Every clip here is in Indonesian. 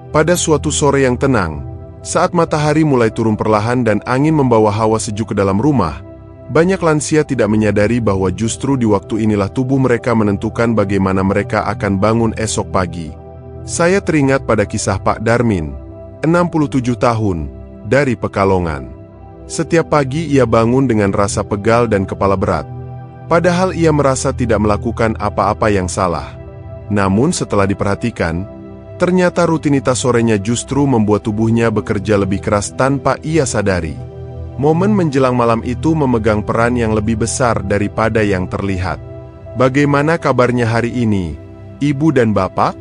Pada suatu sore yang tenang, saat matahari mulai turun perlahan dan angin membawa hawa sejuk ke dalam rumah, banyak lansia tidak menyadari bahwa justru di waktu inilah tubuh mereka menentukan bagaimana mereka akan bangun esok pagi. Saya teringat pada kisah Pak Darmin, 67 tahun, dari Pekalongan. Setiap pagi ia bangun dengan rasa pegal dan kepala berat, padahal ia merasa tidak melakukan apa-apa yang salah. Namun setelah diperhatikan, ternyata rutinitas sorenya justru membuat tubuhnya bekerja lebih keras tanpa ia sadari. Momen menjelang malam itu memegang peran yang lebih besar daripada yang terlihat. Bagaimana kabarnya hari ini, Ibu dan Bapak?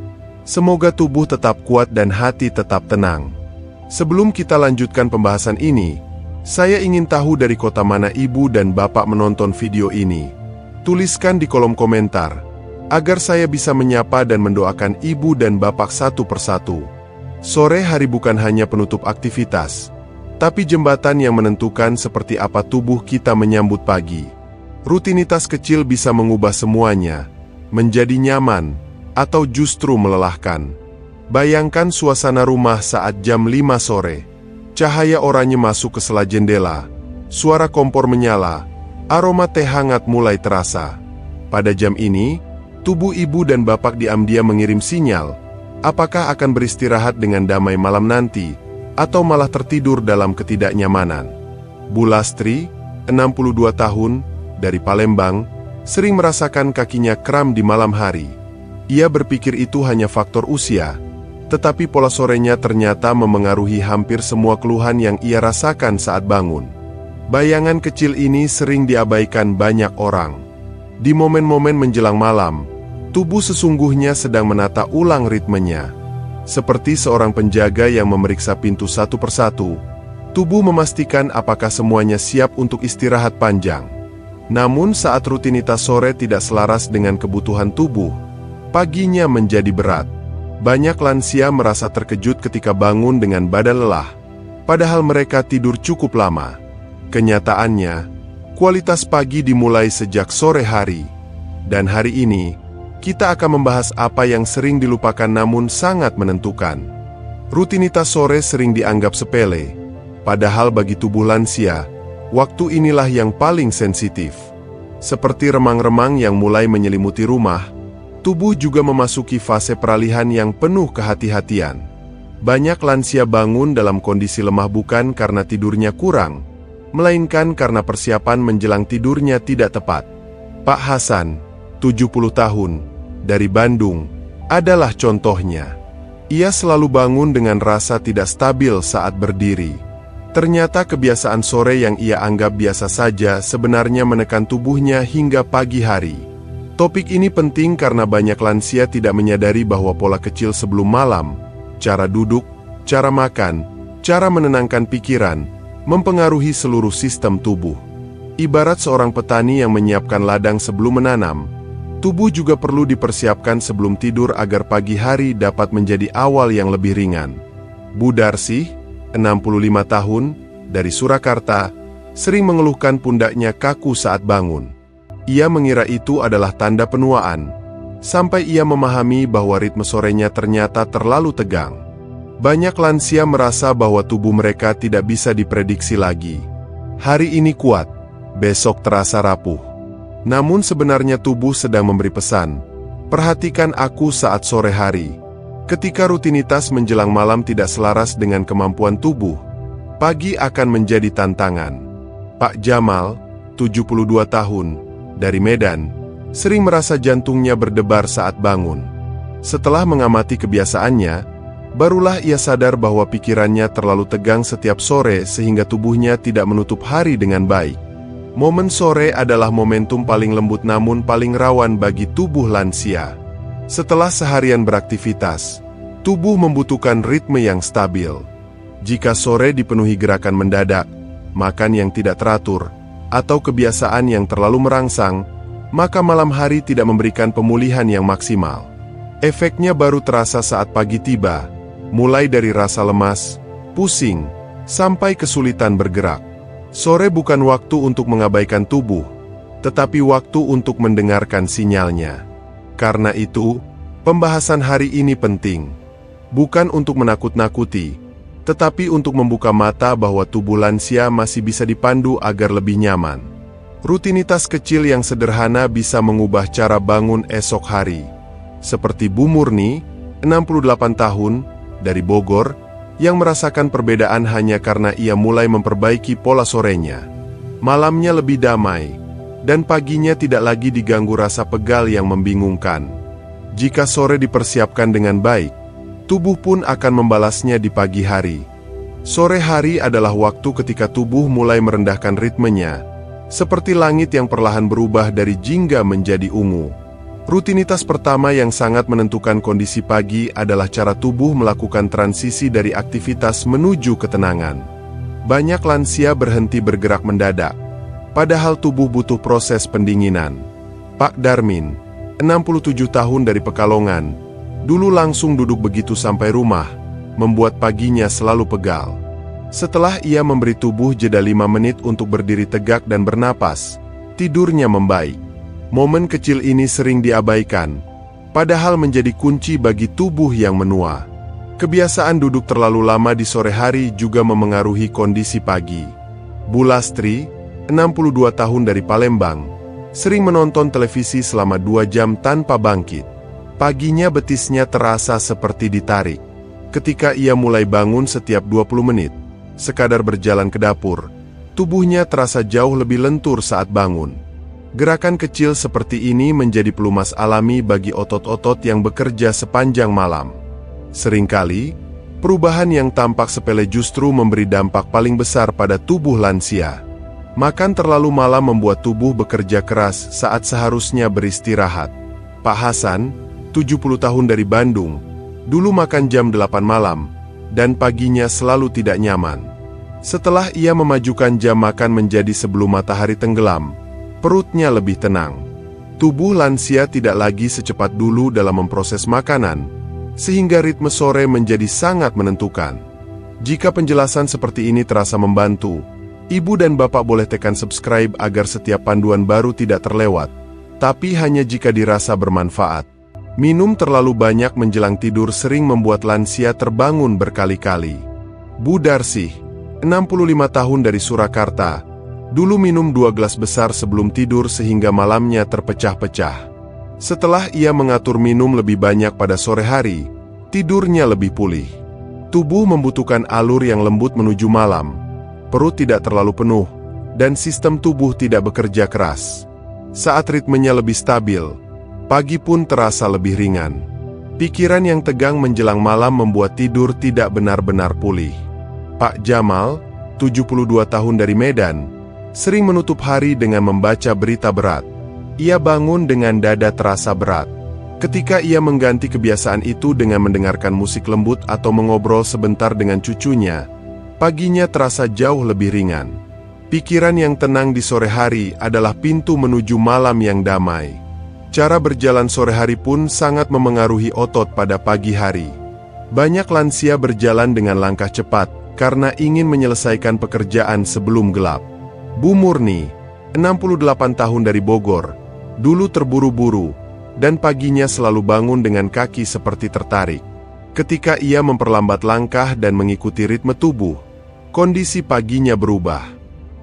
Semoga tubuh tetap kuat dan hati tetap tenang. Sebelum kita lanjutkan pembahasan ini, saya ingin tahu dari kota mana Ibu dan Bapak menonton video ini. Tuliskan di kolom komentar, agar saya bisa menyapa dan mendoakan Ibu dan Bapak satu persatu. Sore hari bukan hanya penutup aktivitas, tapi jembatan yang menentukan seperti apa tubuh kita menyambut pagi. Rutinitas kecil bisa mengubah semuanya, menjadi nyaman, atau justru melelahkan. Bayangkan suasana rumah saat jam 5 sore. Cahaya oranye masuk ke sela jendela, suara kompor menyala, aroma teh hangat mulai terasa. Pada jam ini, tubuh Ibu dan Bapak diam-diam mengirim sinyal, apakah akan beristirahat dengan damai malam nanti, atau malah tertidur dalam ketidaknyamanan. Bu Lastri, 62 tahun, dari Palembang, sering merasakan kakinya kram di malam hari. Ia berpikir itu hanya faktor usia, tetapi pola sorenya ternyata memengaruhi hampir semua keluhan yang ia rasakan saat bangun. Bayangan kecil ini sering diabaikan banyak orang. Di momen-momen menjelang malam, tubuh sesungguhnya sedang menata ulang ritmenya. Seperti seorang penjaga yang memeriksa pintu satu persatu, tubuh memastikan apakah semuanya siap untuk istirahat panjang. Namun saat rutinitas sore tidak selaras dengan kebutuhan tubuh, paginya menjadi berat. Banyak lansia merasa terkejut ketika bangun dengan badan lelah, padahal mereka tidur cukup lama. Kenyataannya, kualitas pagi dimulai sejak sore hari. Dan hari ini, kita akan membahas apa yang sering dilupakan namun sangat menentukan. Rutinitas sore sering dianggap sepele, padahal bagi tubuh lansia, waktu inilah yang paling sensitif. Seperti remang-remang yang mulai menyelimuti rumah, tubuh juga memasuki fase peralihan yang penuh kehati-hatian. Banyak lansia bangun dalam kondisi lemah bukan karena tidurnya kurang, melainkan karena persiapan menjelang tidurnya tidak tepat. Pak Hasan, 70 tahun, dari Bandung, adalah contohnya. Ia selalu bangun dengan rasa tidak stabil saat berdiri. Ternyata kebiasaan sore yang ia anggap biasa saja sebenarnya menekan tubuhnya hingga pagi hari. Topik ini penting karena banyak lansia tidak menyadari bahwa pola kecil sebelum malam, cara duduk, cara makan, cara menenangkan pikiran, mempengaruhi seluruh sistem tubuh. Ibarat seorang petani yang menyiapkan ladang sebelum menanam, tubuh juga perlu dipersiapkan sebelum tidur agar pagi hari dapat menjadi awal yang lebih ringan. Bu Darsih, 65 tahun, dari Surakarta, sering mengeluhkan pundaknya kaku saat bangun. Ia mengira itu adalah tanda penuaan, sampai ia memahami bahwa ritme sorenya ternyata terlalu tegang. Banyak lansia merasa bahwa tubuh mereka tidak bisa diprediksi lagi. Hari ini kuat, besok terasa rapuh. Namun sebenarnya tubuh sedang memberi pesan, perhatikan aku saat sore hari. Ketika rutinitas menjelang malam tidak selaras dengan kemampuan tubuh, pagi akan menjadi tantangan. Pak Jamal, 72 tahun, dari Medan, sering merasa jantungnya berdebar saat bangun. Setelah mengamati kebiasaannya, barulah ia sadar bahwa pikirannya terlalu tegang setiap sore sehingga tubuhnya tidak menutup hari dengan baik. Momen sore adalah momentum paling lembut namun paling rawan bagi tubuh lansia. Setelah seharian beraktivitas, tubuh membutuhkan ritme yang stabil. Jika sore dipenuhi gerakan mendadak, makan yang tidak teratur, atau kebiasaan yang terlalu merangsang, maka malam hari tidak memberikan pemulihan yang maksimal. Efeknya baru terasa saat pagi tiba, mulai dari rasa lemas, pusing, sampai kesulitan bergerak. Sore bukan waktu untuk mengabaikan tubuh, tetapi waktu untuk mendengarkan sinyalnya. Karena itu, pembahasan hari ini penting. Bukan untuk menakut-nakuti, tetapi untuk membuka mata bahwa tubuh lansia masih bisa dipandu agar lebih nyaman. Rutinitas kecil yang sederhana bisa mengubah cara bangun esok hari. Seperti Bu Murni, 68 tahun, dari Bogor, yang merasakan perbedaan hanya karena ia mulai memperbaiki pola sorenya. Malamnya lebih damai, dan paginya tidak lagi diganggu rasa pegal yang membingungkan. Jika sore dipersiapkan dengan baik, tubuh pun akan membalasnya di pagi hari. Sore hari adalah waktu ketika tubuh mulai merendahkan ritmenya, seperti langit yang perlahan berubah dari jingga menjadi ungu. Rutinitas pertama yang sangat menentukan kondisi pagi adalah cara tubuh melakukan transisi dari aktivitas menuju ketenangan. Banyak lansia berhenti bergerak mendadak, padahal tubuh butuh proses pendinginan. Pak Darmin, 67 tahun dari Pekalongan, dulu langsung duduk begitu sampai rumah, membuat paginya selalu pegal. Setelah ia memberi tubuh jeda 5 menit untuk berdiri tegak dan bernapas, tidurnya membaik. Momen kecil ini sering diabaikan, padahal menjadi kunci bagi tubuh yang menua. Kebiasaan duduk terlalu lama di sore hari juga memengaruhi kondisi pagi. Bu Lastri, 62 tahun dari Palembang, sering menonton televisi selama 2 jam tanpa bangkit. Paginya betisnya terasa seperti ditarik. Ketika ia mulai bangun setiap 20 menit, sekadar berjalan ke dapur, tubuhnya terasa jauh lebih lentur saat bangun. Gerakan kecil seperti ini menjadi pelumas alami bagi otot-otot yang bekerja sepanjang malam. Seringkali, perubahan yang tampak sepele justru memberi dampak paling besar pada tubuh lansia. Makan terlalu malam membuat tubuh bekerja keras saat seharusnya beristirahat. Pak Hasan, 70 tahun dari Bandung, dulu makan jam 8 malam, dan paginya selalu tidak nyaman. Setelah ia memajukan jam makan menjadi sebelum matahari tenggelam, perutnya lebih tenang. Tubuh lansia tidak lagi secepat dulu dalam memproses makanan, sehingga ritme sore menjadi sangat menentukan. Jika penjelasan seperti ini terasa membantu, Ibu dan Bapak boleh tekan subscribe agar setiap panduan baru tidak terlewat, tapi hanya jika dirasa bermanfaat. Minum terlalu banyak menjelang tidur sering membuat lansia terbangun berkali-kali. Bu Darsih, 65 tahun dari Surakarta, dulu minum 2 gelas besar sebelum tidur sehingga malamnya terpecah-pecah. Setelah ia mengatur minum lebih banyak pada sore hari, tidurnya lebih pulih. Tubuh membutuhkan alur yang lembut menuju malam, perut tidak terlalu penuh, dan sistem tubuh tidak bekerja keras. Saat ritmenya lebih stabil, pagi pun terasa lebih ringan. Pikiran yang tegang menjelang malam membuat tidur tidak benar-benar pulih. Pak Jamal, 72 tahun dari Medan, sering menutup hari dengan membaca berita berat. Ia bangun dengan dada terasa berat. Ketika ia mengganti kebiasaan itu dengan mendengarkan musik lembut atau mengobrol sebentar dengan cucunya, paginya terasa jauh lebih ringan. Pikiran yang tenang di sore hari adalah pintu menuju malam yang damai. Cara berjalan sore hari pun sangat memengaruhi otot pada pagi hari. Banyak lansia berjalan dengan langkah cepat karena ingin menyelesaikan pekerjaan sebelum gelap. Bu Murni, 68 tahun dari Bogor, dulu terburu-buru, dan paginya selalu bangun dengan kaki seperti tertarik. Ketika ia memperlambat langkah dan mengikuti ritme tubuh, kondisi paginya berubah.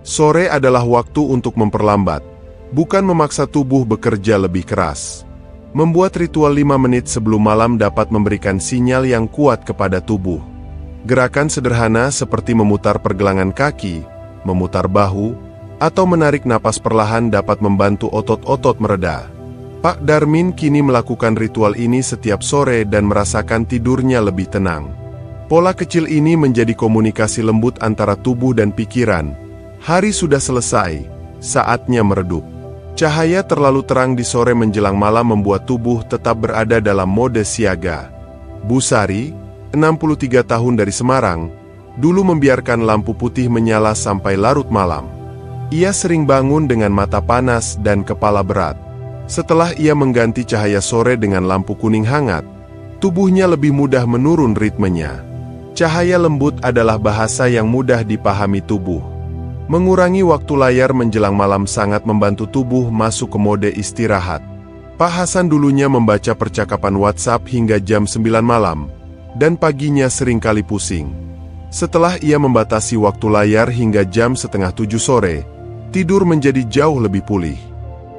Sore adalah waktu untuk memperlambat, bukan memaksa tubuh bekerja lebih keras. Membuat ritual 5 menit sebelum malam dapat memberikan sinyal yang kuat kepada tubuh. Gerakan sederhana seperti memutar pergelangan kaki, memutar bahu, atau menarik napas perlahan dapat membantu otot-otot mereda. Pak Darmin kini melakukan ritual ini setiap sore dan merasakan tidurnya lebih tenang. Pola kecil ini menjadi komunikasi lembut antara tubuh dan pikiran. Hari sudah selesai, saatnya meredup. Cahaya terlalu terang di sore menjelang malam membuat tubuh tetap berada dalam mode siaga. Bu Sari, 63 tahun dari Semarang, dulu membiarkan lampu putih menyala sampai larut malam. Ia sering bangun dengan mata panas dan kepala berat. Setelah ia mengganti cahaya sore dengan lampu kuning hangat, tubuhnya lebih mudah menurun ritmenya. Cahaya lembut adalah bahasa yang mudah dipahami tubuh. Mengurangi waktu layar menjelang malam sangat membantu tubuh masuk ke mode istirahat. Pak Hasan dulunya membaca percakapan WhatsApp hingga jam 9 malam, dan paginya seringkali pusing. Setelah ia membatasi waktu layar hingga jam setengah 7 sore, tidur menjadi jauh lebih pulih.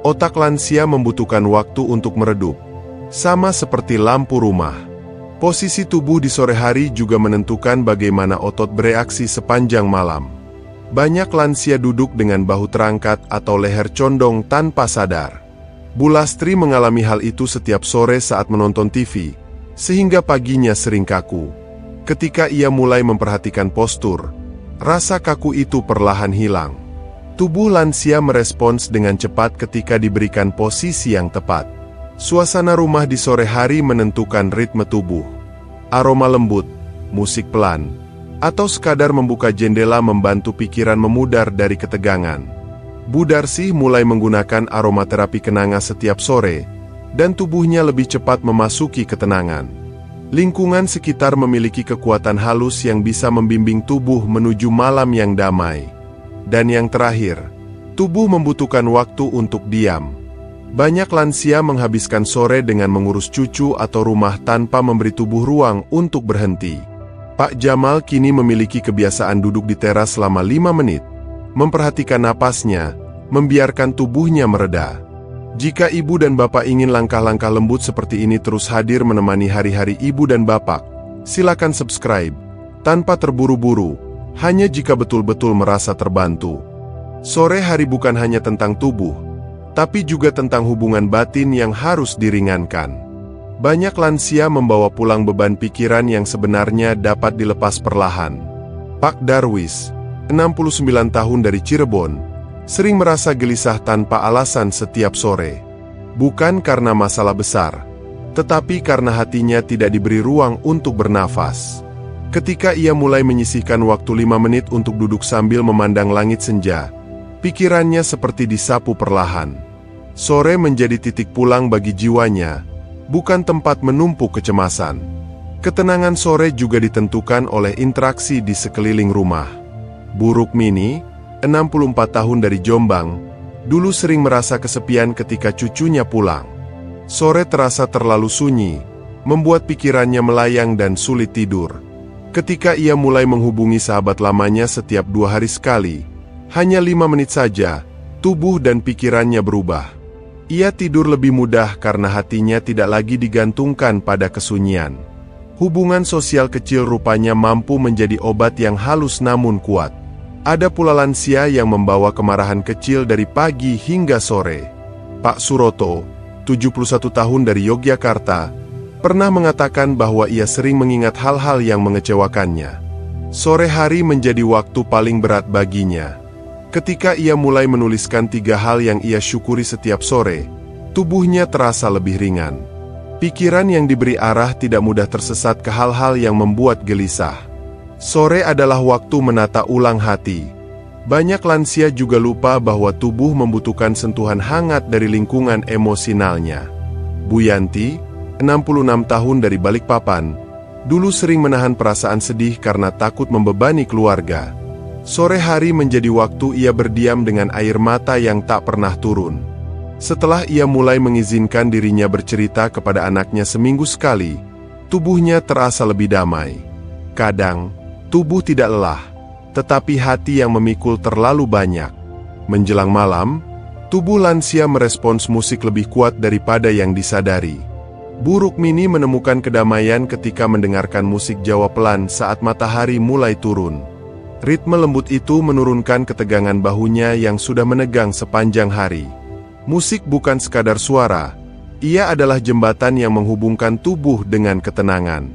Otak lansia membutuhkan waktu untuk meredup, sama seperti lampu rumah. Posisi tubuh di sore hari juga menentukan bagaimana otot bereaksi sepanjang malam. Banyak lansia duduk dengan bahu terangkat atau leher condong tanpa sadar. Bu Lastri mengalami hal itu setiap sore saat menonton TV, sehingga paginya sering kaku. Ketika ia mulai memperhatikan postur, rasa kaku itu perlahan hilang. Tubuh lansia merespons dengan cepat ketika diberikan posisi yang tepat. Suasana rumah di sore hari menentukan ritme tubuh. Aroma lembut, musik pelan, atau sekadar membuka jendela membantu pikiran memudar dari ketegangan. Bu Darsih mulai menggunakan aromaterapi kenanga setiap sore, dan tubuhnya lebih cepat memasuki ketenangan. Lingkungan sekitar memiliki kekuatan halus yang bisa membimbing tubuh menuju malam yang damai. Dan yang terakhir, tubuh membutuhkan waktu untuk diam. Banyak lansia menghabiskan sore dengan mengurus cucu atau rumah tanpa memberi tubuh ruang untuk berhenti. Pak Jamal kini memiliki kebiasaan duduk di teras selama 5 menit, memperhatikan napasnya, membiarkan tubuhnya mereda. Jika ibu dan bapak ingin langkah-langkah lembut seperti ini terus hadir menemani hari-hari ibu dan bapak, silakan subscribe, tanpa terburu-buru, hanya jika betul-betul merasa terbantu. Sore hari bukan hanya tentang tubuh, tapi juga tentang hubungan batin yang harus diringankan. Banyak lansia membawa pulang beban pikiran yang sebenarnya dapat dilepas perlahan. Pak Darwis, 69 tahun dari Cirebon, sering merasa gelisah tanpa alasan setiap sore. Bukan karena masalah besar, tetapi karena hatinya tidak diberi ruang untuk bernafas. Ketika ia mulai menyisihkan waktu 5 menit untuk duduk sambil memandang langit senja, pikirannya seperti disapu perlahan. Sore menjadi titik pulang bagi jiwanya, bukan tempat menumpuk kecemasan. Ketenangan sore juga ditentukan oleh interaksi di sekeliling rumah. Bu Rukmini, 64 tahun dari Jombang, dulu sering merasa kesepian ketika cucunya pulang. Sore terasa terlalu sunyi, membuat pikirannya melayang dan sulit tidur. Ketika ia mulai menghubungi sahabat lamanya setiap 2 hari sekali, hanya 5 menit saja, tubuh dan pikirannya berubah. Ia tidur lebih mudah karena hatinya tidak lagi digantungkan pada kesunyian. Hubungan sosial kecil rupanya mampu menjadi obat yang halus namun kuat. Ada pula lansia yang membawa kemarahan kecil dari pagi hingga sore. Pak Suroto, 71 tahun dari Yogyakarta, pernah mengatakan bahwa ia sering mengingat hal-hal yang mengecewakannya. Sore hari menjadi waktu paling berat baginya. Ketika ia mulai menuliskan 3 hal yang ia syukuri setiap sore, tubuhnya terasa lebih ringan. Pikiran yang diberi arah tidak mudah tersesat ke hal-hal yang membuat gelisah. Sore adalah waktu menata ulang hati. Banyak lansia juga lupa bahwa tubuh membutuhkan sentuhan hangat dari lingkungan emosionalnya. Bu Yanti, 66 tahun dari Balikpapan, dulu sering menahan perasaan sedih karena takut membebani keluarga. Sore hari menjadi waktu ia berdiam dengan air mata yang tak pernah turun. Setelah ia mulai mengizinkan dirinya bercerita kepada anaknya seminggu sekali, tubuhnya terasa lebih damai. Kadang, tubuh tidak lelah, tetapi hati yang memikul terlalu banyak. Menjelang malam, tubuh lansia merespons musik lebih kuat daripada yang disadari. Bu Rukmini menemukan kedamaian ketika mendengarkan musik Jawa pelan saat matahari mulai turun. Ritme lembut itu menurunkan ketegangan bahunya yang sudah menegang sepanjang hari. Musik bukan sekadar suara, ia adalah jembatan yang menghubungkan tubuh dengan ketenangan.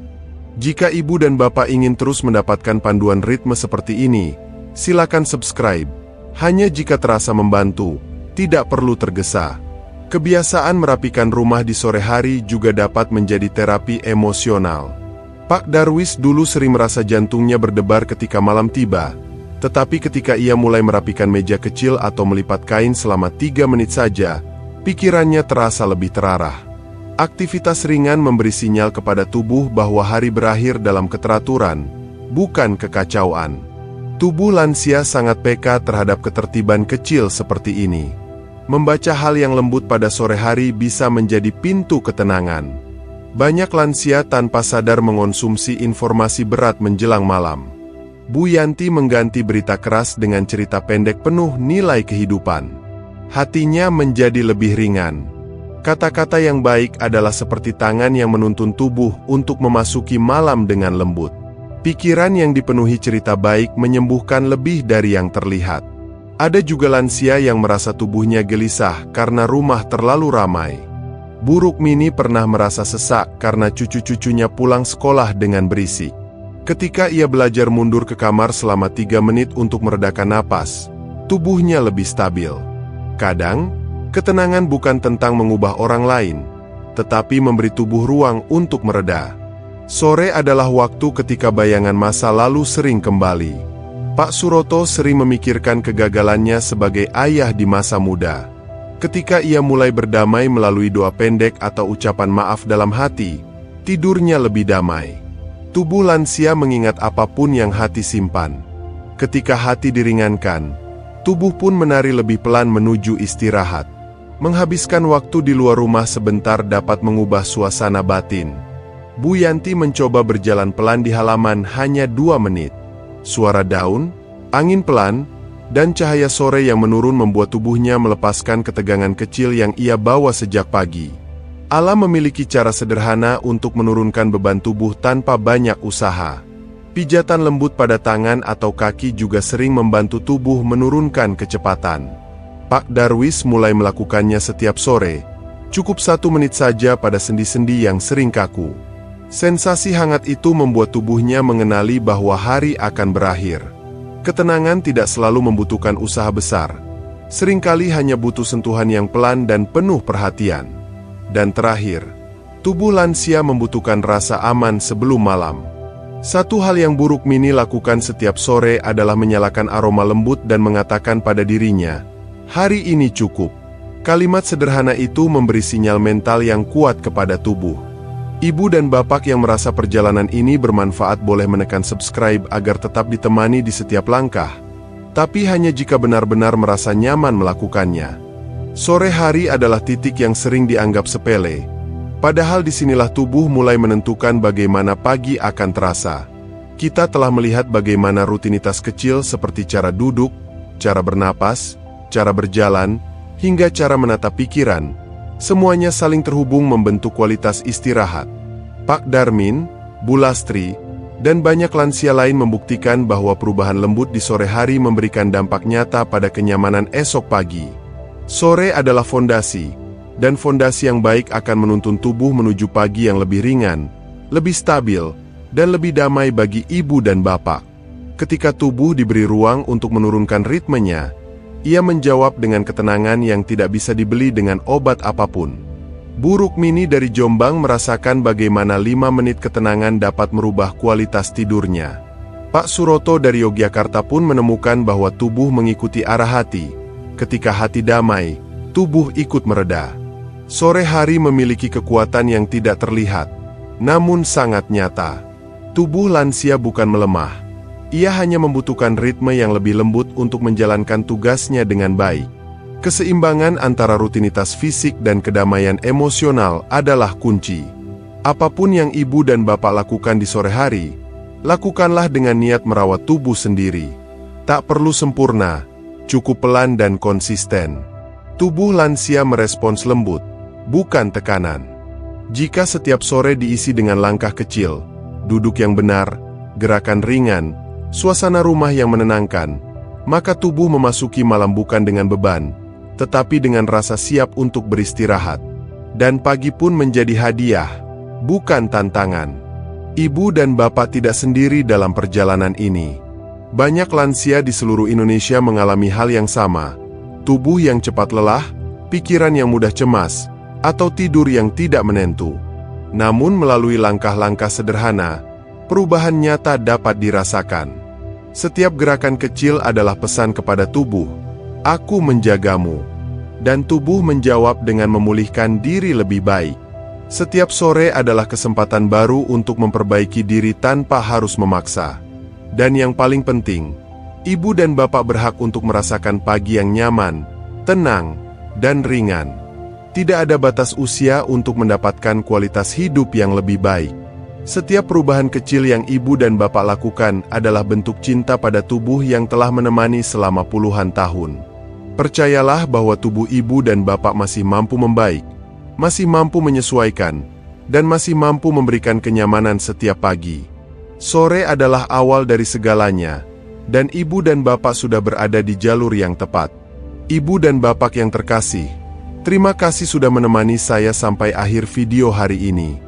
Jika ibu dan bapak ingin terus mendapatkan panduan ritme seperti ini, silakan subscribe. Hanya jika terasa membantu, tidak perlu tergesa. Kebiasaan merapikan rumah di sore hari juga dapat menjadi terapi emosional. Pak Darwis dulu sering merasa jantungnya berdebar ketika malam tiba, tetapi ketika ia mulai merapikan meja kecil atau melipat kain selama 3 menit saja, pikirannya terasa lebih terarah. Aktivitas ringan memberi sinyal kepada tubuh bahwa hari berakhir dalam keteraturan, bukan kekacauan. Tubuh lansia sangat peka terhadap ketertiban kecil seperti ini. Membaca hal yang lembut pada sore hari bisa menjadi pintu ketenangan. Banyak lansia tanpa sadar mengonsumsi informasi berat menjelang malam. Bu Yanti mengganti berita keras dengan cerita pendek penuh nilai kehidupan. Hatinya menjadi lebih ringan. Kata-kata yang baik adalah seperti tangan yang menuntun tubuh untuk memasuki malam dengan lembut. Pikiran yang dipenuhi cerita baik menyembuhkan lebih dari yang terlihat. Ada juga lansia yang merasa tubuhnya gelisah karena rumah terlalu ramai. Bu Rukmini pernah merasa sesak karena cucu-cucunya pulang sekolah dengan berisik. Ketika ia belajar mundur ke kamar selama 3 menit untuk meredakan napas, tubuhnya lebih stabil. Kadang, ketenangan bukan tentang mengubah orang lain, tetapi memberi tubuh ruang untuk mereda. Sore adalah waktu ketika bayangan masa lalu sering kembali. Pak Suroto sering memikirkan kegagalannya sebagai ayah di masa muda. Ketika ia mulai berdamai melalui doa pendek atau ucapan maaf dalam hati, tidurnya lebih damai. Tubuh lansia mengingat apapun yang hati simpan. Ketika hati diringankan, tubuh pun menari lebih pelan menuju istirahat. Menghabiskan waktu di luar rumah sebentar dapat mengubah suasana batin. Bu Yanti mencoba berjalan pelan di halaman hanya 2 menit. Suara daun, angin pelan, dan cahaya sore yang menurun membuat tubuhnya melepaskan ketegangan kecil yang ia bawa sejak pagi. Alam memiliki cara sederhana untuk menurunkan beban tubuh tanpa banyak usaha. Pijatan lembut pada tangan atau kaki juga sering membantu tubuh menurunkan kecepatan. Pak Darwis mulai melakukannya setiap sore, cukup 1 menit saja pada sendi-sendi yang sering kaku. Sensasi hangat itu membuat tubuhnya mengenali bahwa hari akan berakhir. Ketenangan tidak selalu membutuhkan usaha besar. Seringkali hanya butuh sentuhan yang pelan dan penuh perhatian. Dan terakhir, tubuh lansia membutuhkan rasa aman sebelum malam. Satu hal yang Bu Rukmini lakukan setiap sore adalah menyalakan aroma lembut dan mengatakan pada dirinya, "Hari ini cukup." Kalimat sederhana itu memberi sinyal mental yang kuat kepada tubuh. Ibu dan bapak yang merasa perjalanan ini bermanfaat boleh menekan subscribe agar tetap ditemani di setiap langkah. Tapi hanya jika benar-benar merasa nyaman melakukannya. Sore hari adalah titik yang sering dianggap sepele. Padahal disinilah tubuh mulai menentukan bagaimana pagi akan terasa. Kita telah melihat bagaimana rutinitas kecil seperti cara duduk, cara bernapas, cara berjalan, hingga cara menatap pikiran. Semuanya saling terhubung membentuk kualitas istirahat. Pak Darmin, Bu Lastri, dan banyak lansia lain membuktikan bahwa perubahan lembut di sore hari memberikan dampak nyata pada kenyamanan esok pagi. Sore adalah fondasi, dan fondasi yang baik akan menuntun tubuh menuju pagi yang lebih ringan, lebih stabil, dan lebih damai bagi ibu dan bapak. Ketika tubuh diberi ruang untuk menurunkan ritmenya, ia menjawab dengan ketenangan yang tidak bisa dibeli dengan obat apapun. Bu Rukmini dari Jombang merasakan bagaimana 5 menit ketenangan dapat merubah kualitas tidurnya. Pak Suroto dari Yogyakarta pun menemukan bahwa tubuh mengikuti arah hati. Ketika hati damai, tubuh ikut mereda. Sore hari memiliki kekuatan yang tidak terlihat, namun sangat nyata. Tubuh lansia bukan melemah. Ia hanya membutuhkan ritme yang lebih lembut untuk menjalankan tugasnya dengan baik. Keseimbangan antara rutinitas fisik dan kedamaian emosional adalah kunci. Apapun yang ibu dan bapak lakukan di sore hari, lakukanlah dengan niat merawat tubuh sendiri. Tak perlu sempurna, cukup pelan dan konsisten. Tubuh lansia merespons lembut, bukan tekanan. Jika setiap sore diisi dengan langkah kecil, duduk yang benar, gerakan ringan, suasana rumah yang menenangkan, maka tubuh memasuki malam bukan dengan beban, tetapi dengan rasa siap untuk beristirahat. Dan pagi pun menjadi hadiah, bukan tantangan. Ibu dan bapak tidak sendiri dalam perjalanan ini. Banyak lansia di seluruh Indonesia mengalami hal yang sama. Tubuh yang cepat lelah, pikiran yang mudah cemas, atau tidur yang tidak menentu. Namun melalui langkah-langkah sederhana, perubahan nyata dapat dirasakan. Setiap gerakan kecil adalah pesan kepada tubuh, "Aku menjagamu." Dan tubuh menjawab dengan memulihkan diri lebih baik. Setiap sore adalah kesempatan baru untuk memperbaiki diri tanpa harus memaksa. Dan yang paling penting, ibu dan bapak berhak untuk merasakan pagi yang nyaman, tenang, dan ringan. Tidak ada batas usia untuk mendapatkan kualitas hidup yang lebih baik. Setiap perubahan kecil yang ibu dan bapak lakukan adalah bentuk cinta pada tubuh yang telah menemani selama puluhan tahun. Percayalah bahwa tubuh ibu dan bapak masih mampu membaik, masih mampu menyesuaikan, dan masih mampu memberikan kenyamanan setiap pagi. Sore adalah awal dari segalanya, dan ibu dan bapak sudah berada di jalur yang tepat. Ibu dan bapak yang terkasih, terima kasih sudah menemani saya sampai akhir video hari ini.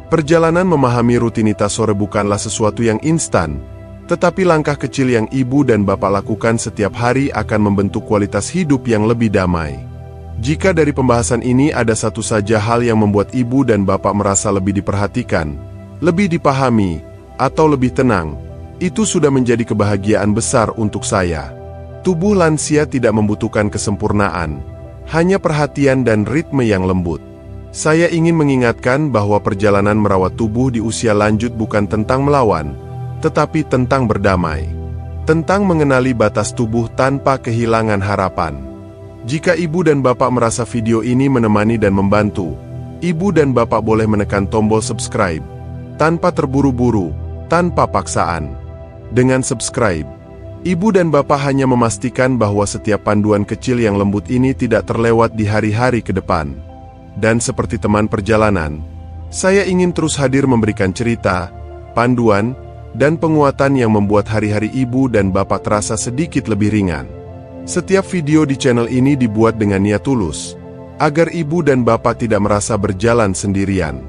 Perjalanan memahami rutinitas sore bukanlah sesuatu yang instan, tetapi langkah kecil yang ibu dan bapak lakukan setiap hari akan membentuk kualitas hidup yang lebih damai. Jika dari pembahasan ini ada satu saja hal yang membuat ibu dan bapak merasa lebih diperhatikan, lebih dipahami, atau lebih tenang, itu sudah menjadi kebahagiaan besar untuk saya. Tubuh lansia tidak membutuhkan kesempurnaan, hanya perhatian dan ritme yang lembut. Saya ingin mengingatkan bahwa perjalanan merawat tubuh di usia lanjut bukan tentang melawan, tetapi tentang berdamai. Tentang mengenali batas tubuh tanpa kehilangan harapan. Jika ibu dan bapak merasa video ini menemani dan membantu, ibu dan bapak boleh menekan tombol subscribe, tanpa terburu-buru, tanpa paksaan. Dengan subscribe, ibu dan bapak hanya memastikan bahwa setiap panduan kecil yang lembut ini tidak terlewat di hari-hari ke depan. Dan seperti teman perjalanan, saya ingin terus hadir memberikan cerita, panduan, dan penguatan yang membuat hari-hari ibu dan bapak terasa sedikit lebih ringan. Setiap video di channel ini dibuat dengan niat tulus, agar ibu dan bapak tidak merasa berjalan sendirian.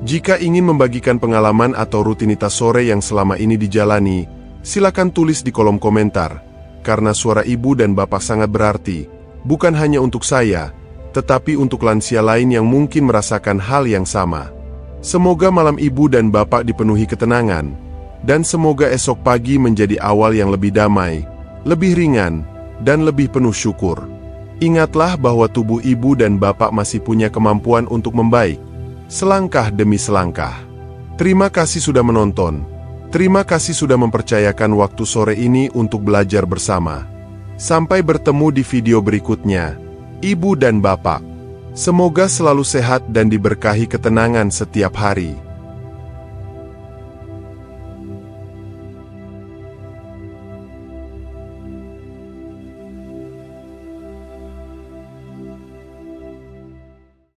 Jika ingin membagikan pengalaman atau rutinitas sore yang selama ini dijalani, silakan tulis di kolom komentar, karena suara ibu dan bapak sangat berarti, bukan hanya untuk saya, tetapi untuk lansia lain yang mungkin merasakan hal yang sama. Semoga malam ibu dan bapak dipenuhi ketenangan, dan semoga esok pagi menjadi awal yang lebih damai, lebih ringan, dan lebih penuh syukur. Ingatlah bahwa tubuh ibu dan bapak masih punya kemampuan untuk membaik, selangkah demi selangkah. Terima kasih sudah menonton. Terima kasih sudah mempercayakan waktu sore ini untuk belajar bersama. Sampai bertemu di video berikutnya. Ibu dan bapak, semoga selalu sehat dan diberkahi ketenangan setiap hari.